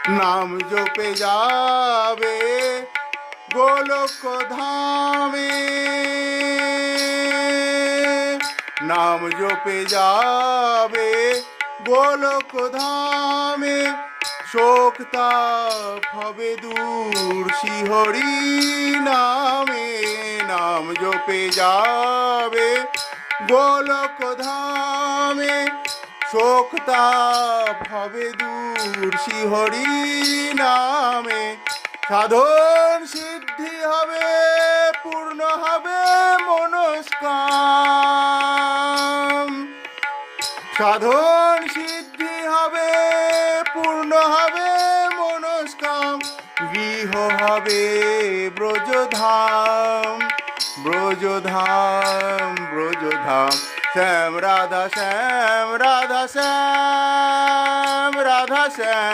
নাম জপে যাবে গোলক ধামে, নাম জপে যাবে গোলক ধামে, শোক তাপ হবে দূর শ্রীহরি নামে। নাম জপে যাবে গোলক ধামে, শোক তাপ হবে দূর শ্রীহরি নামে। সাধন সিদ্ধি হবে, পূর্ণ হবে মনস্কাম। সাধন সিদ্ধি হবে, পূর্ণ হবে মনস্কাম। গৃহ হবে ব্রজধাম, ব্রজধাম, ব্রজধাম। শ্যাম রাধা শ্যাম, রাধা শ্যাম, রাধা শ্যাম।